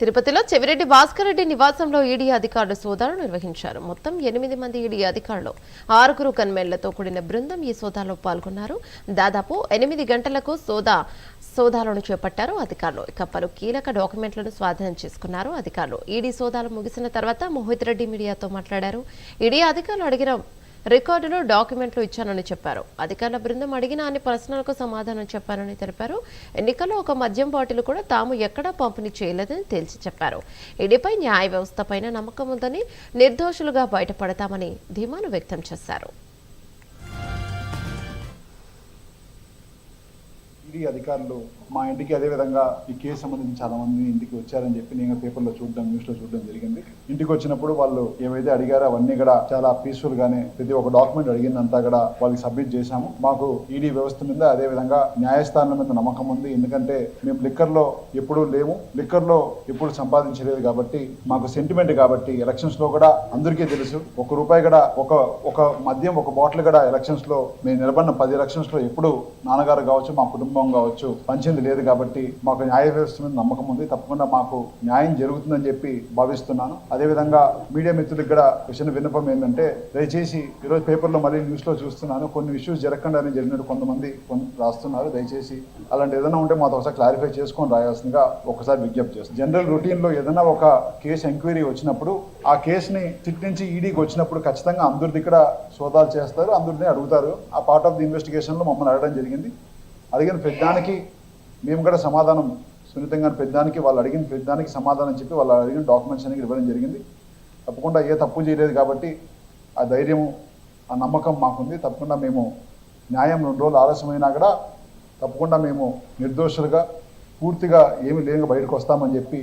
తిరుపతిలో చెవిరెడ్డి భాస్కర్ రెడ్డి నివాసంలో ఈడీ అధికారులు సోదాలు నిర్వహించారు. మొత్తం 8 మంది ఈడీ అధికారులు 6 గన్మెన్లతో కూడిన బృందం ఈ సోదాలో పాల్గొన్నారు. దాదాపు 8 గంటలకు సోదాలను చేపట్టారు అధికారులు. ఇక పలు కీలక డాక్యుమెంట్లను స్వాధీనం చేసుకున్నారు అధికారులు. ఈడీ సోదాలు ముగిసిన తర్వాత మోహిత్ రెడ్డి మీడియాతో మాట్లాడారు. ఈడీ అధికారులు అడిగిన రికార్డులు డాక్యుమెంట్లు ఇచ్చానని చెప్పారు. అధికారుల బృందం అడిగిన అన్ని ప్రశ్నలకు సమాధానం చెప్పారని తెలిపారు. ఎన్నికల్లో ఒక మద్యం బాటిల్ కూడా తాము ఎక్కడా పంపిణీ చేయలేదని తేల్చి చెప్పారు. ఈడీపై న్యాయ వ్యవస్థపైన నమ్మకం ఉందని, నిర్దోషులుగా బయటపడతామని ధీమాను వ్యక్తం చేశారు. ఈడీ అధికారులు మా ఇంటికి అదేవిధంగా ఈ కేసు సంబంధించి చాలా మంది ఇంటికి వచ్చారని చెప్పి నేను పేపర్లో చూడడం, న్యూస్లో చూడడం జరిగింది. ఇంటికి వచ్చినప్పుడు వాళ్ళు ఏవైతే అడిగారో అవన్నీ కూడా చాలా పీస్ఫుల్ గానే ప్రతి ఒక్క డాక్యుమెంట్ అడిగిందంతా కూడా వాళ్ళకి సబ్మిట్ చేశాము. మాకు ఈడీ వ్యవస్థ మీద అదేవిధంగా న్యాయస్థానం మీద నమ్మకం ఉంది. ఎందుకంటే మేము లిక్కర్లో ఎప్పుడూ లేము, లిక్కర్లో ఎప్పుడు సంపాదించలేదు కాబట్టి మాకు సెంటిమెంట్ కాబట్టి ఎలక్షన్స్ లో కూడా అందరికీ తెలుసు. ₹1 కూడా ఒక మద్యం ఒక బాటిల్ కూడా ఎలక్షన్స్ లో మేము నిలబడిన 10 ఎలక్షన్స్ లో ఎప్పుడు నాన్నగారు కావచ్చు, మా కుటుంబం కావచ్చు పంచింది లేదు కాబట్టి మాకు న్యాయ వ్యవస్థ మీద నమ్మకం ఉంది. తప్పకుండా మాకు న్యాయం జరుగుతుందని చెప్పి భావిస్తున్నాను. అదేవిధంగా మీడియా మిత్రులకు కూడా చిన్న విన్నపం ఏంటంటే, దయచేసి ఈరోజు పేపర్లో మళ్ళీ న్యూస్లో చూస్తున్నాను, కొన్ని ఇష్యూస్ జరగకుండానే జరిగినట్టు కొంతమంది రాస్తున్నారు. దయచేసి అలాంటి ఏదైనా ఉంటే మాతో ఒకసారి క్లారిఫై చేసుకొని రాయాల్సిందిగా ఒకసారి విజ్ఞప్తి చేస్తాం. జనరల్ రొటీన్లో ఏదైనా ఒక కేసు ఎంక్వైరీ వచ్చినప్పుడు ఆ కేసుని సిట్ నుంచి ఈడీకి వచ్చినప్పుడు ఖచ్చితంగా అందరిది ఇక్కడ సోదాలు చేస్తారు, అందరినీ అడుగుతారు. ఆ పార్ట్ ఆఫ్ ది ఇన్వెస్టిగేషన్లో మమ్మల్ని అడగడం జరిగింది. అడిగిన పెద్దానికి మేము కూడా సమాధానం సున్నితంగా పెద్దానికి వాళ్ళు అడిగిన పెద్దానికి సమాధానం చెప్పి వాళ్ళు అడిగిన డాక్యుమెంట్స్ అనేది ఇవ్వడం జరిగింది. తప్పకుండా ఏ తప్పు చేయలేదు కాబట్టి ఆ ధైర్యం, ఆ నమ్మకం మాకుంది. తప్పకుండా మేము న్యాయం 2 రోజులు ఆలస్యమైనా కూడా తప్పకుండా మేము నిర్దోషులుగా పూర్తిగా ఏమీ లేని బయటకు వస్తామని చెప్పి